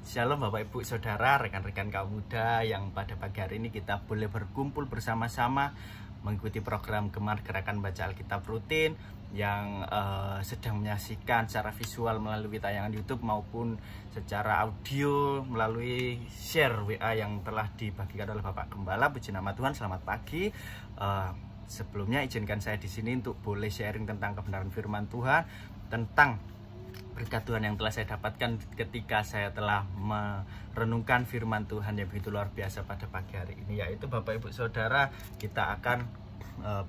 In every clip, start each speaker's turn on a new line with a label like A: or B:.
A: Shalom Bapak Ibu Saudara, rekan-rekan kaum muda yang pada pagi hari ini kita boleh berkumpul bersama-sama mengikuti program Gemar Gerakan Baca Alkitab Rutin yang sedang menyaksikan secara visual melalui tayangan YouTube maupun secara audio melalui share WA yang telah dibagikan oleh Bapak Gembala. Puji nama Tuhan, selamat pagi. Sebelumnya izinkan saya di sini untuk boleh sharing tentang kebenaran firman Tuhan, tentang berkat Tuhan yang telah saya dapatkan ketika saya telah merenungkan firman Tuhan yang begitu luar biasa pada pagi hari ini, yaitu Bapak Ibu Saudara, kita akan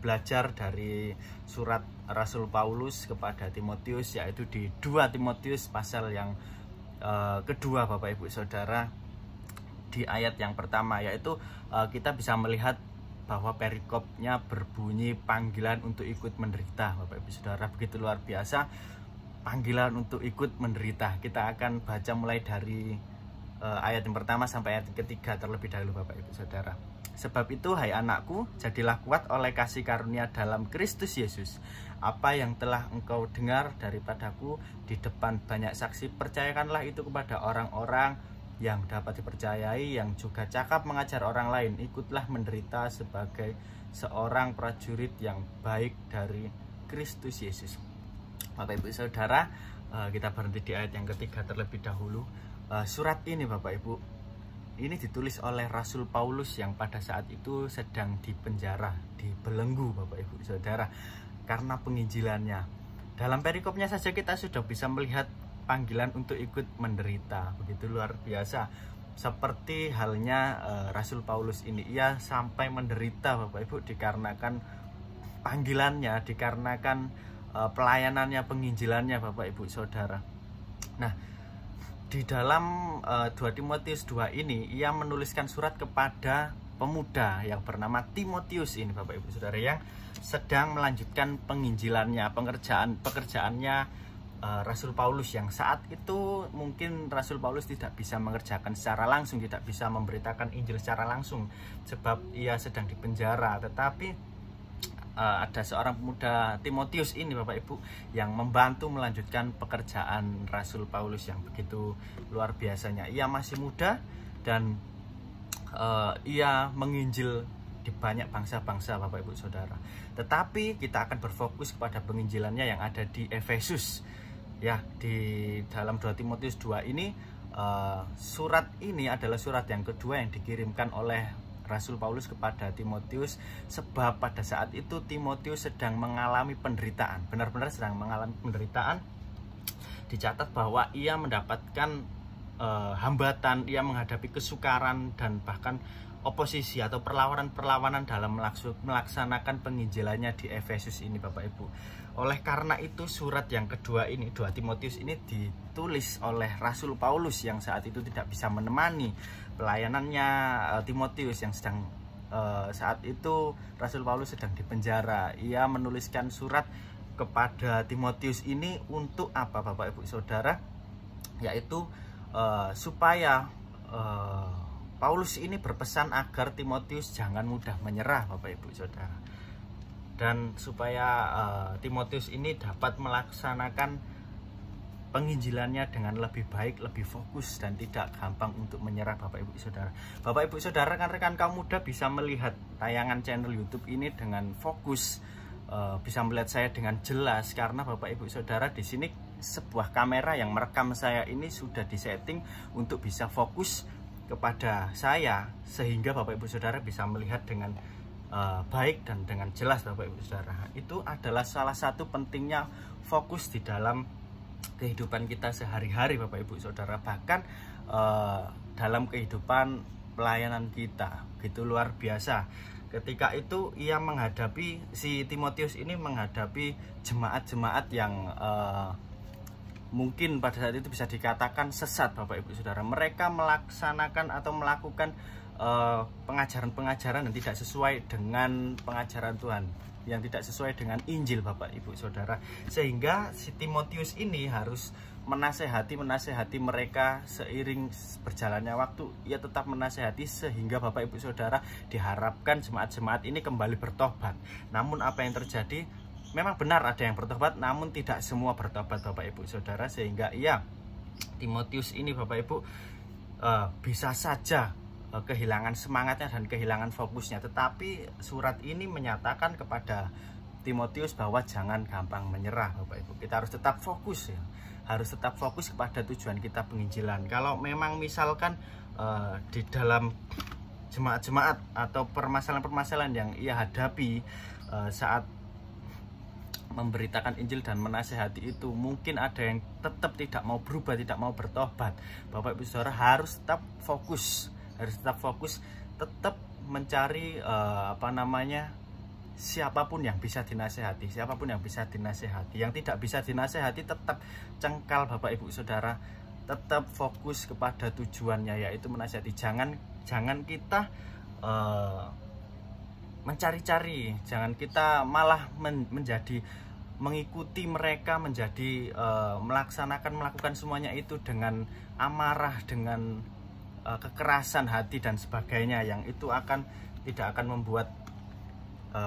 A: belajar dari surat Rasul Paulus kepada Timotius, yaitu di 2 Timotius pasal yang kedua Bapak Ibu Saudara, di ayat yang pertama, yaitu kita bisa melihat bahwa perikopnya berbunyi panggilan untuk ikut menderita. Bapak Ibu Saudara, begitu luar biasa, panggilan untuk ikut menderita. Kita akan baca mulai dari ayat yang pertama sampai ayat yang ketiga terlebih dahulu Bapak Ibu Saudara. Sebab itu, hai anakku, jadilah kuat oleh kasih karunia dalam Kristus Yesus. Apa yang telah engkau dengar daripadaku di depan banyak saksi, percayakanlah itu kepada orang-orang yang dapat dipercayai, yang juga cakap mengajar orang lain. Ikutlah menderita sebagai seorang prajurit yang baik dari Kristus Yesus. Bapak Ibu Saudara, kita berhenti di ayat yang ketiga terlebih dahulu. Surat ini Bapak Ibu, ini ditulis oleh Rasul Paulus yang pada saat itu sedang dipenjara, dibelenggu Bapak Ibu Saudara, karena penginjilannya. Dalam perikopnya saja kita sudah bisa melihat panggilan untuk ikut menderita, begitu luar biasa. Seperti halnya Rasul Paulus ini, ia sampai menderita Bapak Ibu dikarenakan panggilannya, dikarenakan pelayanannya, penginjilannya Bapak Ibu Saudara. Nah, di dalam 2 Timotius 2 ini, ia menuliskan surat kepada pemuda yang bernama Timotius ini Bapak Ibu Saudara, yang sedang melanjutkan penginjilannya, pekerjaannya Rasul Paulus, yang saat itu mungkin Rasul Paulus tidak bisa mengerjakan secara langsung, tidak bisa memberitakan Injil secara langsung sebab ia sedang dipenjara. Tetapi ada seorang pemuda Timotius ini Bapak Ibu yang membantu melanjutkan pekerjaan Rasul Paulus yang begitu luar biasanya. Ia masih muda dan ia menginjil di banyak bangsa-bangsa Bapak Ibu Saudara. Tetapi kita akan berfokus kepada penginjilannya yang ada di Efesus. Ya, di dalam 2 Timotius 2 ini, surat ini adalah surat yang kedua yang dikirimkan oleh Rasul Paulus kepada Timotius, sebab pada saat itu Timotius sedang mengalami penderitaan, benar-benar sedang mengalami penderitaan. Dicatat bahwa ia mendapatkan hambatan, ia menghadapi kesukaran dan bahkan oposisi atau perlawanan-perlawanan dalam melaksanakan penginjilannya di Efesus ini Bapak Ibu. Oleh karena itu, surat yang kedua ini, 2 Timotius ini, ditulis oleh Rasul Paulus yang saat itu tidak bisa menemani pelayanannya Timotius yang sedang saat itu Rasul Paulus sedang dipenjara. Ia menuliskan surat kepada Timotius ini untuk apa Bapak Ibu Saudara? Yaitu supaya Paulus ini berpesan agar Timotius jangan mudah menyerah Bapak Ibu Saudara, dan supaya Timotius ini dapat melaksanakan penginjilannya dengan lebih baik, lebih fokus, dan tidak gampang untuk menyerah Bapak Ibu Saudara. Bapak Ibu Saudara, rekan-rekan kaum muda bisa melihat tayangan channel YouTube ini dengan fokus, bisa melihat saya dengan jelas karena Bapak Ibu Saudara, di sini sebuah kamera yang merekam saya ini sudah disetting untuk bisa fokus kepada saya, sehingga Bapak Ibu Saudara bisa melihat dengan baik dan dengan jelas Bapak Ibu Saudara. Itu adalah salah satu pentingnya fokus di dalam kehidupan kita sehari-hari Bapak Ibu Saudara, bahkan dalam kehidupan pelayanan kita, gitu luar biasa. Ketika itu ia menghadapi, si Timotius ini menghadapi jemaat-jemaat yang mungkin pada saat itu bisa dikatakan sesat Bapak Ibu Saudara. Mereka melaksanakan atau melakukan pengajaran-pengajaran yang tidak sesuai dengan pengajaran Tuhan, yang tidak sesuai dengan Injil Bapak Ibu Saudara, sehingga si Timotius ini harus menasehati mereka. Seiring berjalannya waktu, ia tetap menasehati sehingga Bapak Ibu Saudara diharapkan jemaat-jemaat ini kembali bertobat. Namun apa yang terjadi? Memang benar ada yang bertobat, namun tidak semua bertobat Bapak Ibu Saudara, sehingga Timotius ini Bapak Ibu bisa saja kehilangan semangatnya dan kehilangan fokusnya. Tetapi surat ini menyatakan kepada Timotius bahwa jangan gampang menyerah, Bapak Ibu. Kita harus tetap fokus ya. Harus tetap fokus kepada tujuan kita penginjilan. Kalau memang misalkan di dalam jemaat-jemaat atau permasalahan-permasalahan yang ia hadapi saat memberitakan Injil dan menasehati itu, mungkin ada yang tetap tidak mau berubah, tidak mau bertobat. Bapak Ibu Saudara harus tetap fokus, tetap mencari siapapun yang bisa dinasehati, Yang tidak bisa dinasehati tetap cengkal, Bapak Ibu Saudara, tetap fokus kepada tujuannya, yaitu menasehati. Jangan kita mencari-cari, jangan kita malah mengikuti mereka, melakukan semuanya itu dengan amarah, dengan kekerasan hati dan sebagainya, yang itu tidak akan membuat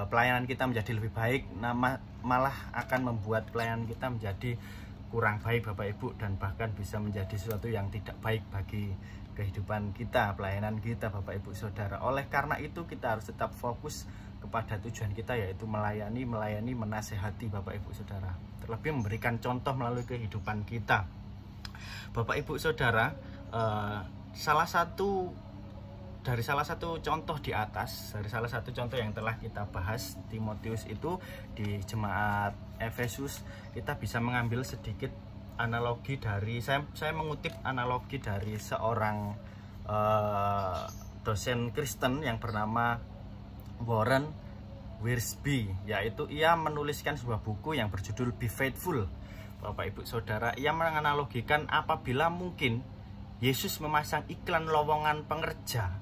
A: pelayanan kita menjadi lebih baik, malah akan membuat pelayanan kita menjadi kurang baik, Bapak Ibu, dan bahkan bisa menjadi sesuatu yang tidak baik bagi kehidupan kita, pelayanan kita, Bapak Ibu Saudara. Oleh karena itu kita harus tetap fokus kepada tujuan kita, yaitu melayani, menasehati, Bapak Ibu Saudara. Terlebih memberikan contoh melalui kehidupan kita. Bapak Ibu Saudara, salah satu contoh di atas, dari salah satu contoh yang telah kita bahas, Timotius itu di jemaat Efesus, kita bisa mengambil sedikit analogi dari, saya mengutip analogi dari seorang dosen Kristen yang bernama Warren Wiersbe, yaitu ia menuliskan sebuah buku yang berjudul Be Faithful. Bapak Ibu Saudara, ia menganalogikan apabila mungkin Yesus memasang iklan lowongan pengerja,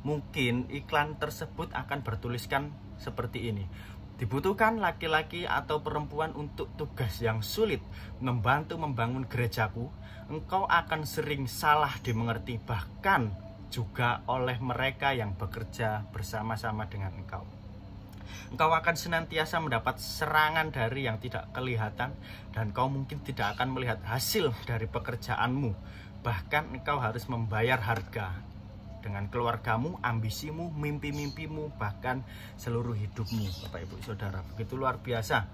A: mungkin iklan tersebut akan bertuliskan seperti ini: dibutuhkan laki-laki atau perempuan untuk tugas yang sulit, membantu membangun gerejaku. Engkau akan sering salah dimengerti, bahkan juga oleh mereka yang bekerja bersama-sama dengan engkau. Engkau akan senantiasa mendapat serangan dari yang tidak kelihatan, dan kau mungkin tidak akan melihat hasil dari pekerjaanmu. Bahkan engkau harus membayar harga dengan keluargamu, ambisimu, mimpi-mimpimu, bahkan seluruh hidupmu, Bapak Ibu Saudara. Begitu luar biasa.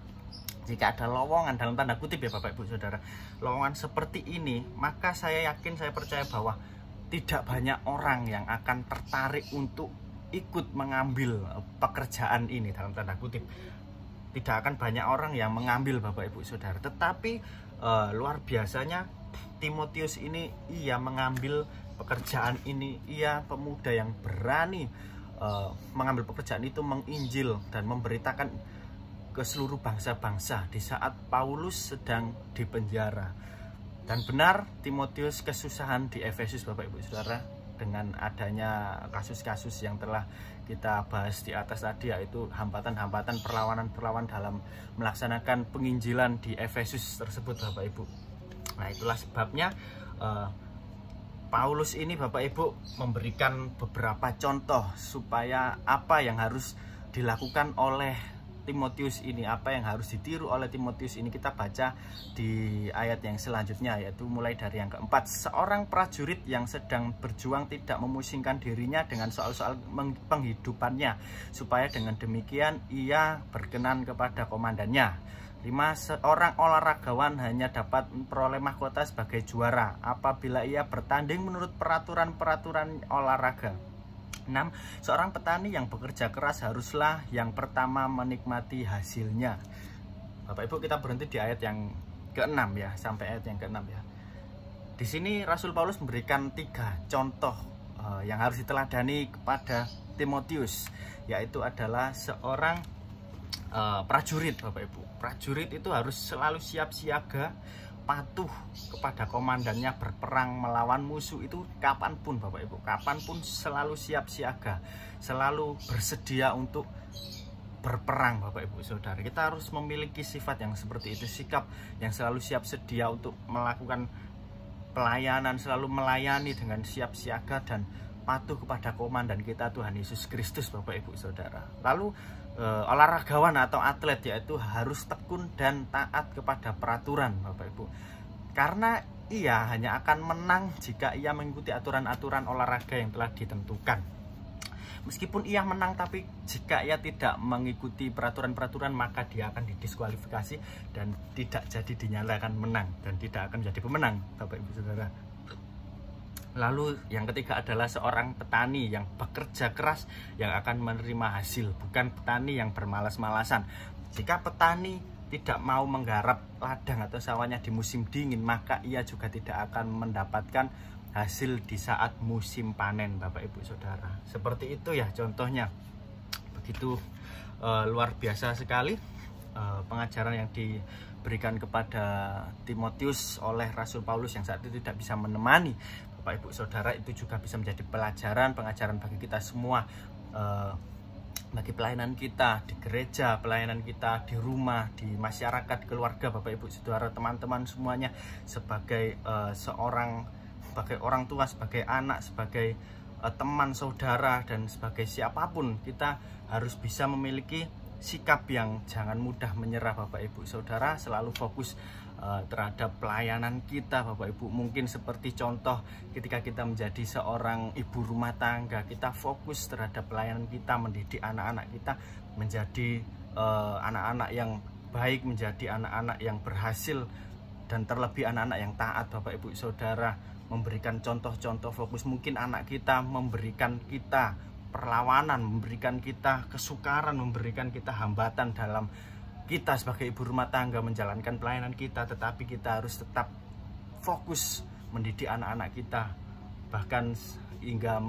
A: Jika ada lowongan, dalam tanda kutip ya Bapak Ibu Saudara, lowongan seperti ini, maka saya yakin, saya percaya bahwa tidak banyak orang yang akan tertarik untuk ikut mengambil pekerjaan ini, dalam tanda kutip. Tidak akan banyak orang yang mengambil, Bapak Ibu Saudara. Tetapi luar biasanya Timotius ini, ia mengambil pekerjaan ini. Ia pemuda yang berani mengambil pekerjaan itu, menginjil dan memberitakan ke seluruh bangsa-bangsa di saat Paulus sedang dipenjara. Dan benar, Timotius kesusahan di Efesus, Bapak Ibu Saudara, dengan adanya kasus-kasus yang telah kita bahas di atas tadi, yaitu hambatan-hambatan, perlawanan-perlawanan dalam melaksanakan penginjilan di Efesus tersebut, Bapak Ibu. Nah, itulah sebabnya Paulus ini, Bapak Ibu, memberikan beberapa contoh supaya apa yang harus dilakukan oleh Timotius ini, apa yang harus ditiru oleh Timotius ini. Kita baca di ayat yang selanjutnya, yaitu mulai dari yang keempat. Seorang prajurit yang sedang berjuang tidak memusingkan dirinya dengan soal-soal penghidupannya, supaya dengan demikian ia berkenan kepada komandannya. 5. Seorang olahragawan hanya dapat memperoleh mahkota sebagai juara apabila ia bertanding menurut peraturan-peraturan olahraga. 6. Seorang petani yang bekerja keras haruslah yang pertama menikmati hasilnya. Bapak Ibu, kita berhenti di ayat yang ke-6 ya, sampai ayat yang ke-6 ya. Di sini Rasul Paulus memberikan 3 contoh yang harus diteladani kepada Timotius, yaitu adalah seorang prajurit, Bapak Ibu. Prajurit itu harus selalu siap siaga, patuh kepada komandannya, berperang melawan musuh itu kapanpun, Bapak Ibu, kapanpun selalu siap siaga, selalu bersedia untuk berperang, Bapak Ibu Saudara. Kita harus memiliki sifat yang seperti itu, sikap yang selalu siap sedia untuk melakukan pelayanan, selalu melayani dengan siap siaga dan patuh kepada komandan kita, Tuhan Yesus Kristus, Bapak Ibu Saudara. Lalu olahragawan atau atlet yaitu harus tekun dan taat kepada peraturan, Bapak Ibu. Karena ia hanya akan menang jika ia mengikuti aturan-aturan olahraga yang telah ditentukan. Meskipun ia menang, tapi jika ia tidak mengikuti peraturan-peraturan, maka dia akan didiskualifikasi dan tidak jadi dinyatakan menang dan tidak akan menjadi pemenang, Bapak Ibu Saudara. Lalu yang ketiga adalah seorang petani yang bekerja keras yang akan menerima hasil, bukan petani yang bermalas-malasan. Jika petani tidak mau menggarap ladang atau sawahnya di musim dingin, maka ia juga tidak akan mendapatkan hasil di saat musim panen, Bapak Ibu Saudara. Seperti itu ya contohnya. Begitu luar biasa sekali pengajaran yang diberikan kepada Timotius oleh Rasul Paulus yang saat itu tidak bisa menemani Bapak Ibu Saudara. Itu juga bisa menjadi pelajaran, pengajaran bagi kita semua, bagi pelayanan kita di gereja, pelayanan kita di rumah, di masyarakat, keluarga, Bapak Ibu Saudara, teman-teman semuanya, sebagai sebagai orang tua, sebagai anak, sebagai teman, saudara, dan sebagai siapapun, kita harus bisa memiliki sikap yang jangan mudah menyerah, Bapak Ibu Saudara, selalu fokus terhadap pelayanan kita, Bapak Ibu. Mungkin seperti contoh ketika kita menjadi seorang ibu rumah tangga, kita fokus terhadap pelayanan kita, mendidik anak-anak kita menjadi anak-anak yang baik, menjadi anak-anak yang berhasil, dan terlebih anak-anak yang taat, Bapak Ibu Saudara, memberikan contoh-contoh fokus. Mungkin anak kita memberikan kita perlawanan, memberikan kita kesukaran, memberikan kita hambatan dalam kita sebagai ibu rumah tangga menjalankan pelayanan kita, tetapi kita harus tetap fokus mendidik anak-anak kita, bahkan hingga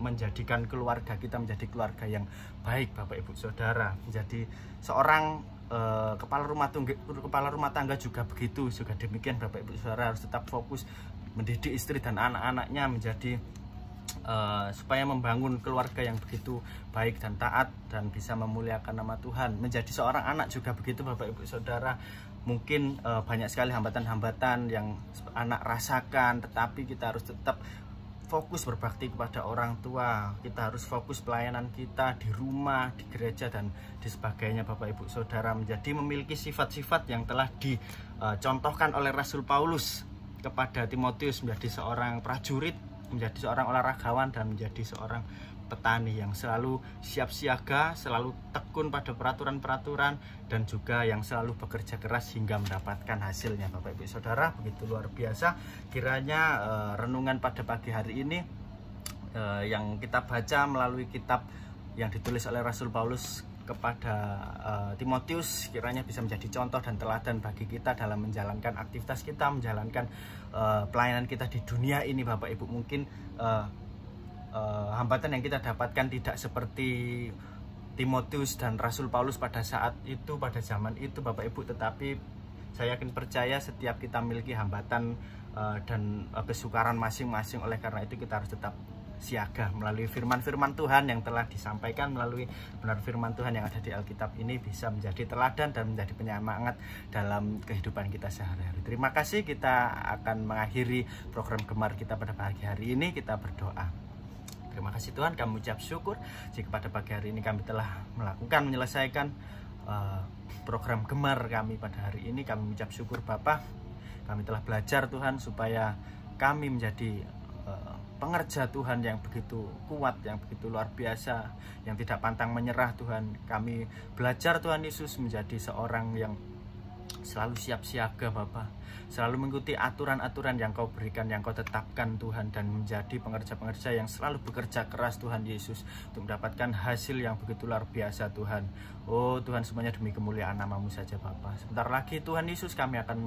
A: menjadikan keluarga kita menjadi keluarga yang baik, Bapak Ibu Saudara. Menjadi seorang kepala rumah tangga juga begitu, juga demikian, Bapak Ibu Saudara, harus tetap fokus mendidik istri dan anak-anaknya menjadi supaya membangun keluarga yang begitu baik dan taat dan bisa memuliakan nama Tuhan. Menjadi seorang anak juga begitu, Bapak Ibu Saudara. Mungkin banyak sekali hambatan-hambatan yang anak rasakan, tetapi kita harus tetap fokus berbakti kepada orang tua. Kita harus fokus pelayanan kita di rumah, di gereja, dan di sebagainya, Bapak Ibu Saudara. Menjadi memiliki sifat-sifat yang telah dicontohkan oleh Rasul Paulus kepada Timotius, menjadi seorang prajurit, menjadi seorang olahragawan, dan menjadi seorang petani yang selalu siap siaga, selalu tekun pada peraturan-peraturan, dan juga yang selalu bekerja keras hingga mendapatkan hasilnya, Bapak Ibu Saudara. Begitu luar biasa kiranya renungan pada pagi hari ini yang kita baca melalui kitab yang ditulis oleh Rasul Paulus kepada Timotius, kiranya bisa menjadi contoh dan teladan bagi kita dalam menjalankan aktivitas kita, menjalankan pelayanan kita di dunia ini, Bapak Ibu. Mungkin hambatan yang kita dapatkan tidak seperti Timotius dan Rasul Paulus pada saat itu, pada zaman itu, Bapak Ibu, tetapi saya yakin percaya setiap kita memiliki hambatan dan kesukaran masing-masing. Oleh karena itu kita harus tetap siaga melalui firman-firman Tuhan yang telah disampaikan, melalui benar firman Tuhan yang ada di Alkitab ini, bisa menjadi teladan dan menjadi penyemangat dalam kehidupan kita sehari-hari. Terima kasih. Kita akan mengakhiri program Gemar kita pada pagi hari ini. Kita berdoa. Terima kasih Tuhan, kami ucap syukur jika pada pagi hari ini kami telah menyelesaikan program Gemar kami pada hari ini. Kami ucap syukur Bapa, kami telah belajar Tuhan supaya kami menjadi pengerja Tuhan yang begitu kuat, yang begitu luar biasa, yang tidak pantang menyerah Tuhan. Kami belajar Tuhan Yesus menjadi seorang yang selalu siap siaga Bapa, selalu mengikuti aturan-aturan yang Kau berikan, yang Kau tetapkan Tuhan, dan menjadi pengerja-pengerja yang selalu bekerja keras Tuhan Yesus untuk mendapatkan hasil yang begitu luar biasa Tuhan. Oh Tuhan, semuanya demi kemuliaan nama-Mu saja Bapa. Sebentar lagi Tuhan Yesus kami akan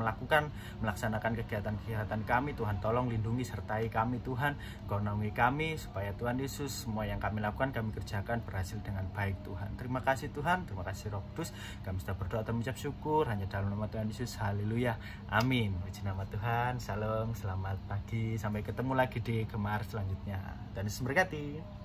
A: melaksanakan kegiatan-kegiatan kami. Tuhan tolong lindungi sertai kami Tuhan, Kau naungi kami supaya Tuhan Yesus semua yang kami lakukan, kami kerjakan berhasil dengan baik Tuhan. Terima kasih Tuhan, terima kasih Roh Kudus. Kami sudah berdoa dan mengucap syukur hanya dalam nama Tuhan Yesus. Haleluya, amin. Puji nama Tuhan. Salam, selamat pagi, sampai ketemu lagi di Gemar selanjutnya. Dan Yesus memberkati.